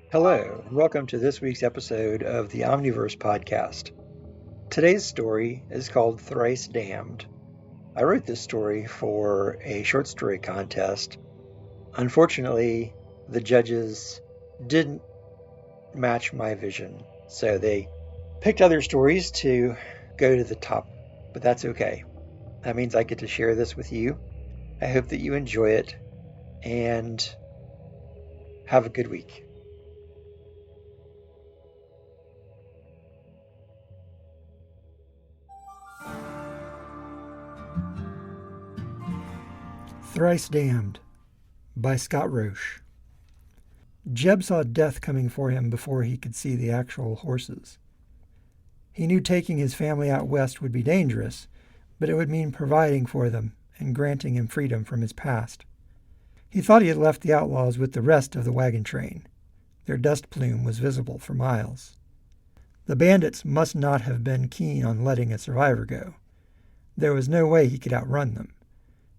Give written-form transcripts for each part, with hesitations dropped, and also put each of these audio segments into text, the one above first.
Hello, and welcome to this week's episode of the Omniverse podcast. Today's story is called Thrice Damned. I wrote this story for a short story contest. Unfortunately, the judges didn't match my vision, so they picked other stories to go to the top, but that's okay. That means I get to share this with you. I hope that you enjoy it and have a good week. Thrice Damned by Scott Roche. Jeb saw death coming for him before he could see the actual horses. He knew taking his family out west would be dangerous, but it would mean providing for them and granting him freedom from his past. He thought he had left the outlaws with the rest of the wagon train. Their dust plume was visible for miles. The bandits must not have been keen on letting a survivor go. There was no way he could outrun them.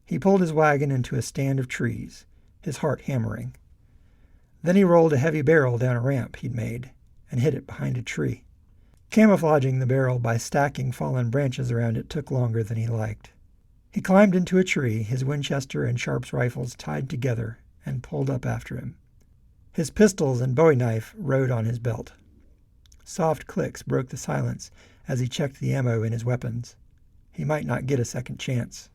He pulled his wagon into a stand of trees, his heart hammering. Then he rolled a heavy barrel down a ramp he'd made and hid it behind a tree. Camouflaging the barrel by stacking fallen branches around it took longer than he liked. He climbed into a tree, his Winchester and Sharps rifles tied together, and pulled up after him. His pistols and bowie knife rode on his belt. Soft clicks broke the silence as he checked the ammo in his weapons. He might not get a second chance.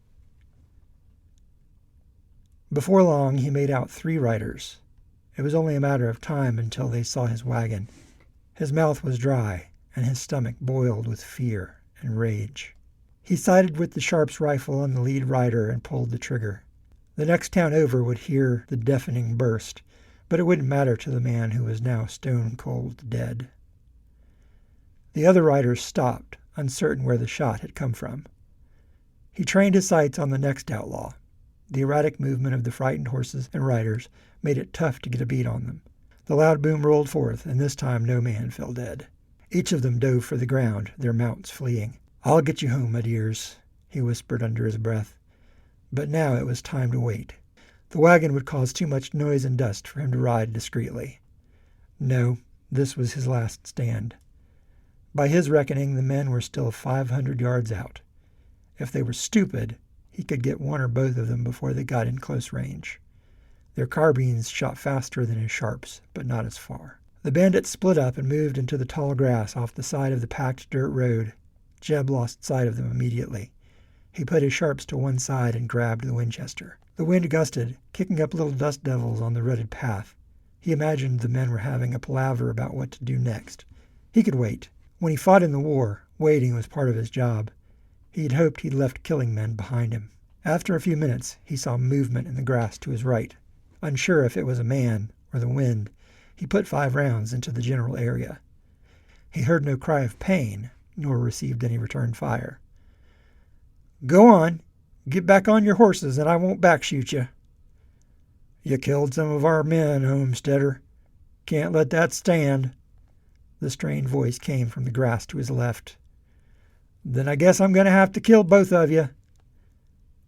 Before long, he made out 3 riders. It was only a matter of time until they saw his wagon. His mouth was dry, and his stomach boiled with fear and rage. He sighted with the Sharps rifle on the lead rider and pulled the trigger. The next town over would hear the deafening burst, but it wouldn't matter to the man who was now stone-cold dead. The other riders stopped, uncertain where the shot had come from. He trained his sights on the next outlaw. The erratic movement of the frightened horses and riders made it tough to get a beat on them. The loud boom rolled forth, and this time no man fell dead. Each of them dove for the ground, their mounts fleeing. "I'll get you home, my dears," he whispered under his breath. But now it was time to wait. The wagon would cause too much noise and dust for him to ride discreetly. No, this was his last stand. By his reckoning, the men were still 500 yards out. If they were stupid, he could get one or both of them before they got in close range. Their carbines shot faster than his Sharps, but not as far. The bandits split up and moved into the tall grass off the side of the packed dirt road. Jeb lost sight of them immediately. He put his Sharps to one side and grabbed the Winchester. The wind gusted, kicking up little dust devils on the rutted path. He imagined the men were having a palaver about what to do next. He could wait. When he fought in the war, waiting was part of his job. He'd hoped he'd left killing men behind him. After a few minutes, he saw movement in the grass to his right. Unsure if it was a man or the wind, he put 5 rounds into the general area. He heard no cry of pain, nor received any return fire. "Go on. Get back on your horses, and I won't backshoot you." "You killed some of our men, homesteader. Can't let that stand." The strained voice came from the grass to his left. "Then I guess I'm going to have to kill both of you."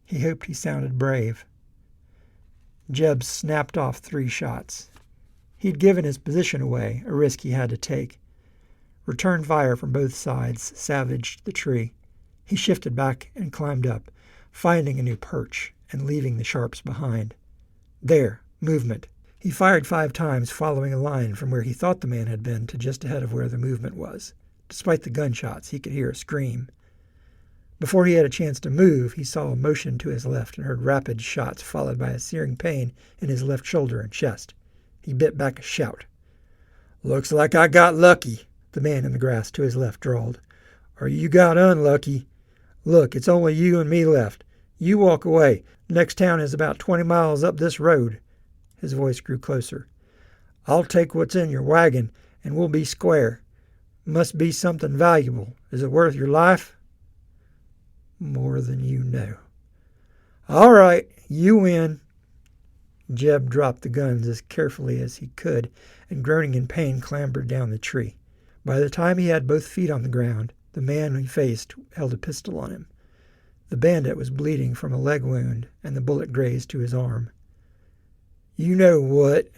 He hoped he sounded brave. Jeb snapped off 3 shots. He'd given his position away, a risk he had to take. Return fire from both sides savaged the tree. He shifted back and climbed up, finding a new perch and leaving the Sharps behind. There, movement. He fired 5 times, following a line from where he thought the man had been to just ahead of where the movement was. Despite the gunshots, he could hear a scream. Before he had a chance to move, he saw a motion to his left and heard rapid shots followed by a searing pain in his left shoulder and chest. He bit back a shout. "Looks like I got lucky," the man in the grass to his left drawled. "Or you got unlucky. Look, it's only you and me left. You walk away. Next town is about 20 miles up this road." His voice grew closer. "I'll take what's in your wagon, and we'll be square. Must be something valuable. Is it worth your life?" "More than you know." "All right, you win." Jeb dropped the guns as carefully as he could and, groaning in pain, clambered down the tree. By the time he had both feet on the ground, the man he faced held a pistol on him. The bandit was bleeding from a leg wound, and the bullet grazed to his arm. "You know what?"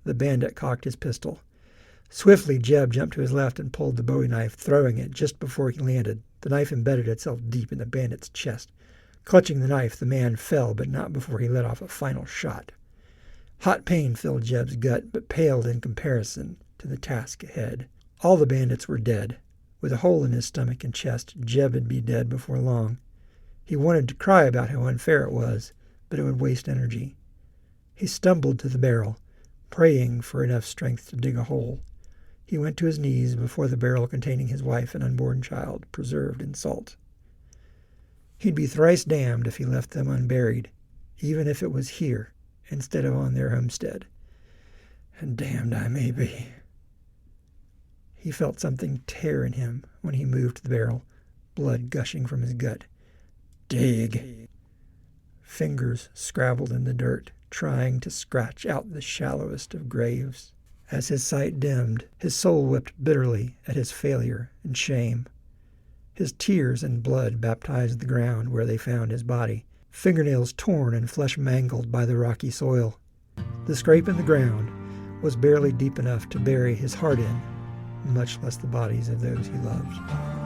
The bandit cocked his pistol. Swiftly, Jeb jumped to his left and pulled the bowie knife, throwing it just before he landed. The knife embedded itself deep in the bandit's chest. Clutching the knife, the man fell, but not before he let off a final shot. Hot pain filled Jeb's gut, but paled in comparison to the task ahead. All the bandits were dead. With a hole in his stomach and chest, Jeb would be dead before long. He wanted to cry about how unfair it was, but it would waste energy. He stumbled to the barrel, praying for enough strength to dig a hole. He went to his knees before the barrel containing his wife and unborn child, preserved in salt. He'd be thrice damned if he left them unburied, even if it was here instead of on their homestead. And damned I may be. He felt something tear in him when he moved the barrel, blood gushing from his gut. Dig. Fingers scrabbled in the dirt, trying to scratch out the shallowest of graves. As his sight dimmed, his soul wept bitterly at his failure and shame. His tears and blood baptized the ground where they found his body, fingernails torn and flesh mangled by the rocky soil. The scrape in the ground was barely deep enough to bury his heart in, much less the bodies of those he loved.